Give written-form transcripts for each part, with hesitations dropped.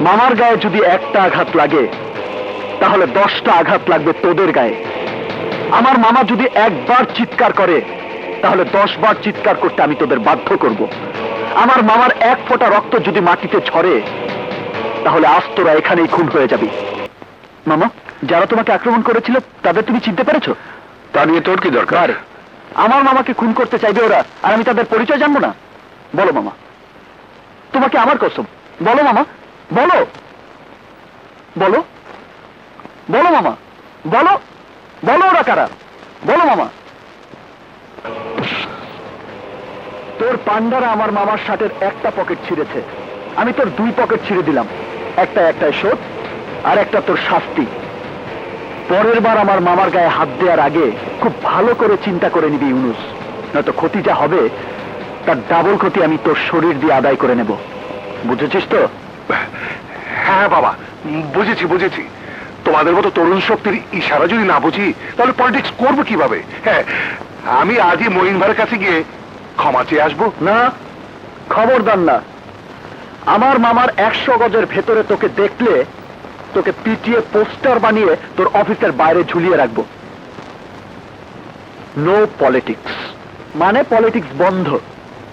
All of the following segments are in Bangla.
মামার গায়ে যদি একটা আঘাত লাগে তাহলে 10টা আঘাত লাগবে তোদের গায়ে। আমার মামা যদি একবার চিৎকার করে তাহলে 10 বার চিৎকার করতে আমি তোদের বাধ্য করব। আমার মামার এক ফোঁটা রক্ত যদি মাটিতে ঝরে তাহলে আজ তোরা এখানেই খুন হয়ে যাবি। মামা, যারা তোমাকে আক্রমণ করেছিল তাদের তুমি চিনতে পেরেছো? তা নিয়ে তোর কি দরকার? আমার মামাকে খুন করতে চাইবে ওরা, আর আমি তাদের পরিচয় জানবো না? বলো মামা, তোমাকে আমার কসম, বলো মামা, বলো বলো বলো মামা, বলো বলো ওরা কারা, বলো মামা। তোর পান্ডারা আমার মামার শার্টের একটা পকেট ছিঁড়েছে, আমি তোর 2 পকেট ছিঁড়ে দিলাম। একটায় শোধ, আর একটা তোর শাস্তি। পরের বার আমার মামার গায়ে হাত দেওয়ার আগে খুব ভালো করে চিন্তা করে নিবি ইউনুস, নয়তো ক্ষতি যা হবে তার ডাবল ক্ষতি আমি তোর শরীর দিয়ে আদায় করে নেব। বুঝেছিস তো? হ্যাঁ বাবা, বুঝেছি। তোমাদের মতো তরুণ শক্তির ইশারা যদি না বুঝি তাহলে পলিটিক্স করবো কিভাবে? হ্যাঁ, আমি আজই মঈন ভাইয়ের কাছে গিয়ে ক্ষমা চেয়ে আসবো। না, খবরদার না। আমার মামার 100 গজের ভেতরে তোকে দেখলে তোকে পিটিয়ে পোস্টার বানিয়ে তোর অফিসের বাইরে ঝুলিয়ে রাখবো। নো পলিটিক্স, মানে পলিটিক্স বন্ধ,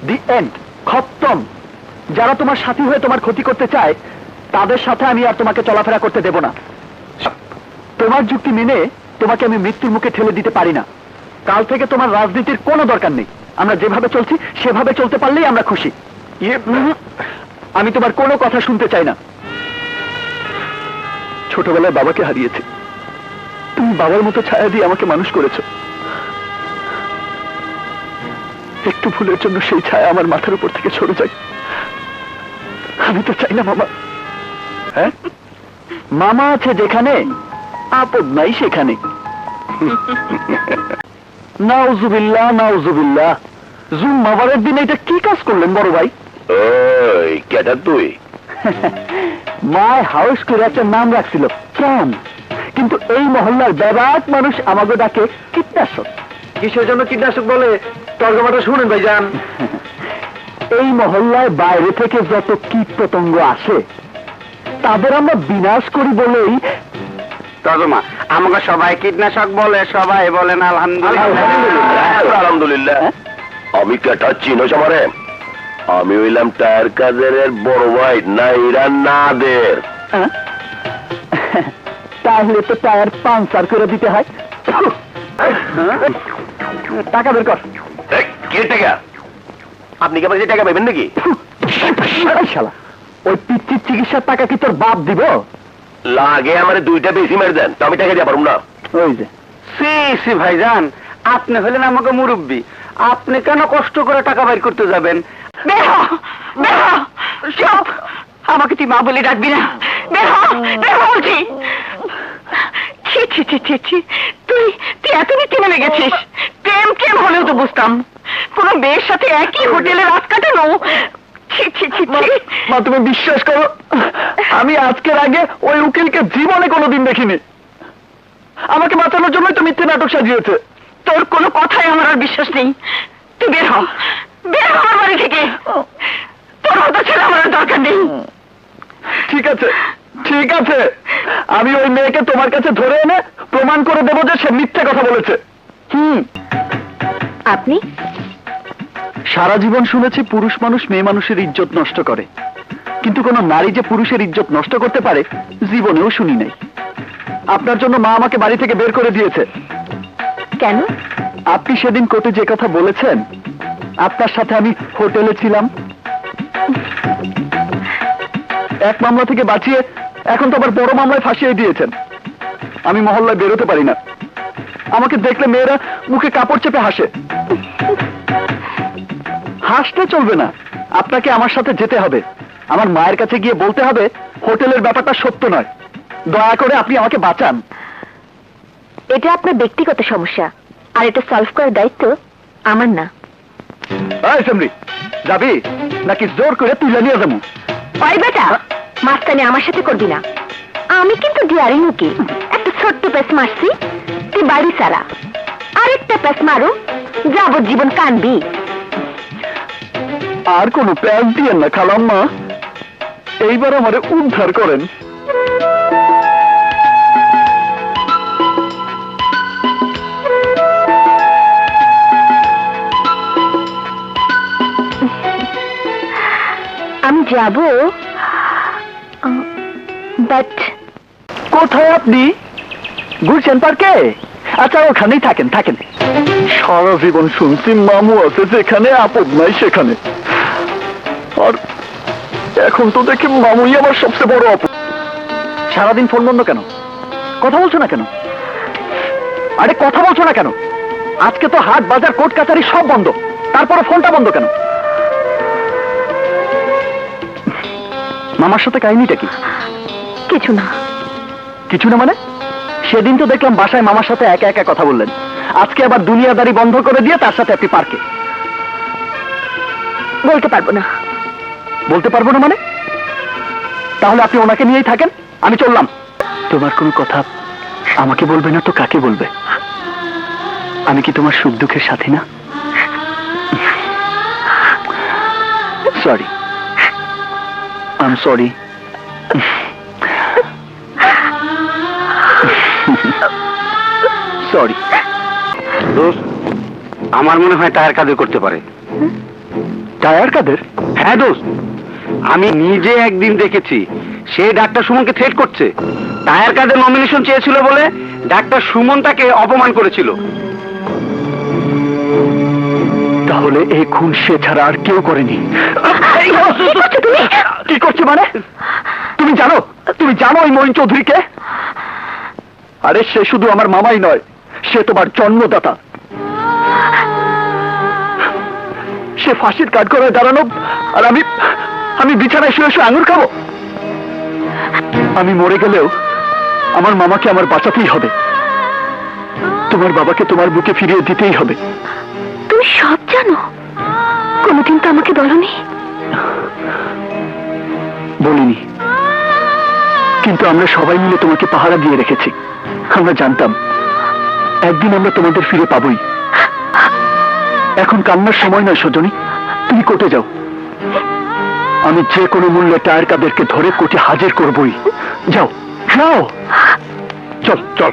দি এন্ড, খতম। যারা তোমার সাথী হয়ে তোমার ক্ষতি করতে চায় তাদের সাথে আমি আর তোমাকে চলাফেরা করতে দেব না। তোমার যুক্তি মেনে তোমাকে আমি মৃত্যুর মুখে ঠেলে দিতে পারি না। কাল থেকে তোমার রাজনীতির কোনো দরকার নেই। আমরা যেভাবে চলছি সেভাবে চলতে পারলেই আমরা খুশি। আমি তোমার কোনো কথা শুনতে চাই না। ছোটবেলায় বাবাকে হারিয়েছি, তুমি বাবার মতো ছায়া দিয়ে আমাকে মানুষ করেছো। একটু ভুলের জন্য সেই ছায়া আমার মাথার উপর থেকে সরে যায়। আমি তো চাই না মামা। হ্যাঁ, মামা আছে যেখানে আপদ নাই সেখানে। নাউজুবিল্লাহ নাউজুবিল্লাহ। জুম্মাবারের দিন এটা কি কাজ করলেন বড় ভাই? ওই কেটা তুই? মায় হাউস করে একটা নাম রাখছিল ক্যাম, কিন্তু এই মহল্লার ব্যাপক মানুষ আমাকে ডাকে কীটনাশক। কিসের জন্য কীটনাশক বলে তর্জমাটা শুনেন ভাইজান। এই মহল্লায় বাইরে থেকে যত কীট পতঙ্গ আসে তাদের আমরা বিনাশ করি বলেই তর্জমা আমাকে সবাই কীটনাশক বলে, সবাই বলেন আলহামদুলিল্লাহ। আলহামদুলিল্লাহ। আমি কেটা চিনোস আমারে? আমি হইলাম টায়ার কাজের বড় ভাই নাইরা নাদের। তাহলে তো টায়ার পাঞ্চার করে দিতে হয়। টাকা বের কর। কে টাকা? আপনি কি আমার টাকা পাইবেন নাকি? শালা, ওই পিচ্চির চিকিৎসার টাকা কি তোর বাপ দিব? লাগে আমারে 2টা বেশি মেরে দেন, তো আমি টাকা দিয়ে পারুম না। ওই যে সি ভাইজান, আপনি হলেন আমাকে মুরব্বী, আপনি কেন কষ্ট করে টাকা বাইর করতে যাবেন? আমাকে তুই মা বলে ডাকবি না। বলছি তুই এত মিথ্যে নেমে গেছিস। প্রেম হলেও তো বুঝতাম, কোন মেয়ের সাথে একই হোটেলে রাত কাটানো। মা, তুমি বিশ্বাস করো, আমি আজকের আগে ওই উকিলকে জীবনে কোনোদিন দেখিনি। আমাকে বাঁচানোর জন্যই তো মিথ্যে নাটক সাজিয়েছে। তোর কোনো কথাই আমার আর বিশ্বাস নেই। তুই বের হ আমার বাড়ি থেকে। তোর মতো ছেলে আমার আর দরকার নেই। ঠিক আছে, আমি ওই মেয়েকে তোমার কাছে ধরে এনে প্রমাণ করে দেবো যে সে মিথ্যে কথা বলেছে। আপনি? সারা জীবন শুনেছি পুরুষ মানুষ মেয়ে মানুষের ইজ্জত নষ্ট করে, কিন্তু কোন নারী যে পুরুষের ইজ্জত নষ্ট করতে পারে জীবনেও শুনি নাই। আপনার জন্য মা আমাকে বাড়ি থেকে বের করে দিয়েছে। কেন? আপনি সেদিন কোর্টে যে কথা বলেছেন, আপনার সাথে আমি হোটেলে ছিলাম। এক মামলা থেকে বাঁচিয়ে এখন তো আবার বড় মামলায় ফাঁসিয়ে দিয়েছেন। আমি মহল্লায় বেরোতে পারি না। আমাকে দেখলে মেয়েরা মুখে কাপড় চেপে হাসে। হাসতে চলবে না, আপনাকে আমার সাথে যেতে হবে। আমার মায়ের কাছে গিয়ে বলতে হবে হোটেলের ব্যাপারটা সত্য নয়। দয়া করে আপনি আমাকে বাঁচান। এটা আপনার ব্যক্তিগত সমস্যা, আর এটা সলভ করার দায়িত্ব আমার না। যাবি নাকি জোর করে তুলে নিয়ে যাবো? ওই বেটা, মাস্তানি আমার সাথে করবি না। আমি কিন্তু ডিয়ারিং উকিল। একটা ছোট্ট পেস মারছি, তুই বাড়ি সারা। আরেকটা পেস মারো, যাবজ্জীবন কানবি। আর কোনো প্যাচ দিয়েন না খালাম্মা। এইবার আমারে উদ্ধার করেন। আমি যাব, বাট কোথায় আপনি? ঘুরছেন পার্কে? আচ্ছা, ওখানেই থাকেন থাকেন। সারা জীবন শুনছি মামু আছে যেখানে, আপদ নাই সেখানে, আর এখন তো দেখি মামুই আমার সবচেয়ে বড় আপদ। সারাদিন ফোন বন্ধ কেন? কথা বলছো না কেন? আরে কথা বলছো না কেন? আজকে তো হাট বাজার কোর্ট কাছারি সব বন্ধ, তারপরে ফোনটা বন্ধ কেন? মামার সাথে কাহিনীটা কি? কিছু না। কিছু না মানে? সেদিন তো দেখলাম বাসায় মামার সাথে একা একা কথা বললেন, আজকে আবার দুনিয়াদারি বন্ধ করে দিয়ে তার সাথে আপনি পার্কে। বলতে পারবো না। বলতে পারবো না মানে? তাহলে আপনি ওনাকে নিয়েই থাকেন, আমি চললাম। তোমার কোনো কথা আমাকে বলবে না তো কাকে বলবে? আমি কি তোমার সুখ দুঃখের সাথী না? Sorry, I am sorry. Sorry. দোস্ত, আমার মনে হয় টায়ার কাদের করতে পারে। টায়ার কাদের? হ্যাঁ দোস্ত, আমি নিজে একদিন দেখেছি সে ডাক্তার সুমনকে থ্রেট করছে। টায়ার কাদের নমিনেশন চেয়েছিল বলে ডাক্তার সুমন তাকে অপমান করেছিল। তাহলে এই খুন সে ছাড়া আর কেউ করেনি। কি করছো মানে? তুমি জানো, তুমি জানো ওই মঈন চৌধুরীকে? আরে সে শুধু আমার মামাই নয়, সে তোমার জন্মদাতা। সে ফাঁসির কাঠ করে দাঁড়ানো, আর আমি বিছানায় শুয়ে শুয়ে আঙুর খাবো? আমি মরে গেলেও আমার মামাকে আমার বাঁচাতেই হবে, তোমার বাবাকে তোমার বুকে ফিরিয়ে দিতেই হবে। তুমি সব জানো, কোনোদিন তো আমাকে বলনি। বলিনি, কিন্তু আমরা সবাই মিলে তোমাকে পাহারা দিয়ে রেখেছি। আমরা জানতাম একদিন আমরা তোমাদের ফিরে পাবই। এখন কান্নার সময় নয় সজনী, তুমি কোর্টে যাও। আমি যে কোনো মূল্যে টায়ার কাদেরকে ধরে কোর্টে হাজির করবই। যাও যাও, চল চল।